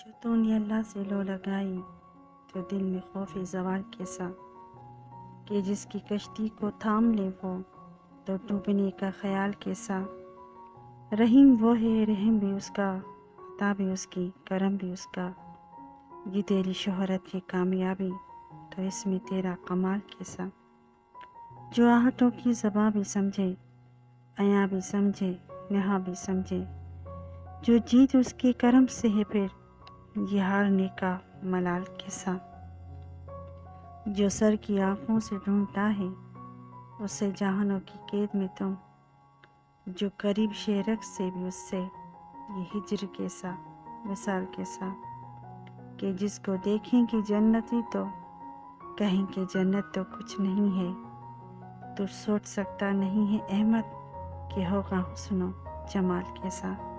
جو تو نے اللہ سے لو لگائی تو دل میں خوف زوال کیسا، کہ جس کی کشتی کو تھام لے وہ تو ڈوبنے کا خیال کیسا۔ رحیم وہ ہے، رحم بھی اس کا، عطا بھی اس کی، کرم بھی اس کا۔ یہ تیری شہرت، یہ کامیابی، تو اس میں تیرا کمال کیسا۔ جو آہٹوں کی زباں بھی سمجھے، عیاں بھی سمجھے، نہاں بھی سمجھے، جو جیت اس کے کرم سے ہے پھر یہ ہارنے کا ملال کیسا۔ جو سر کی آنکھوں سے ڈھونڈتا ہے اسے جہانوں کی قید میں تم، جو قریب شیرک سے بھی اس سے یہ ہجر کیسا، وصال کیسا۔ کہ جس کو دیکھیں گے جنتی تو کہیں کہ جنت تو کچھ نہیں ہے، تو سوچ سکتا نہیں ہے احمد کہ ہوگا حسن و جمال کیسا۔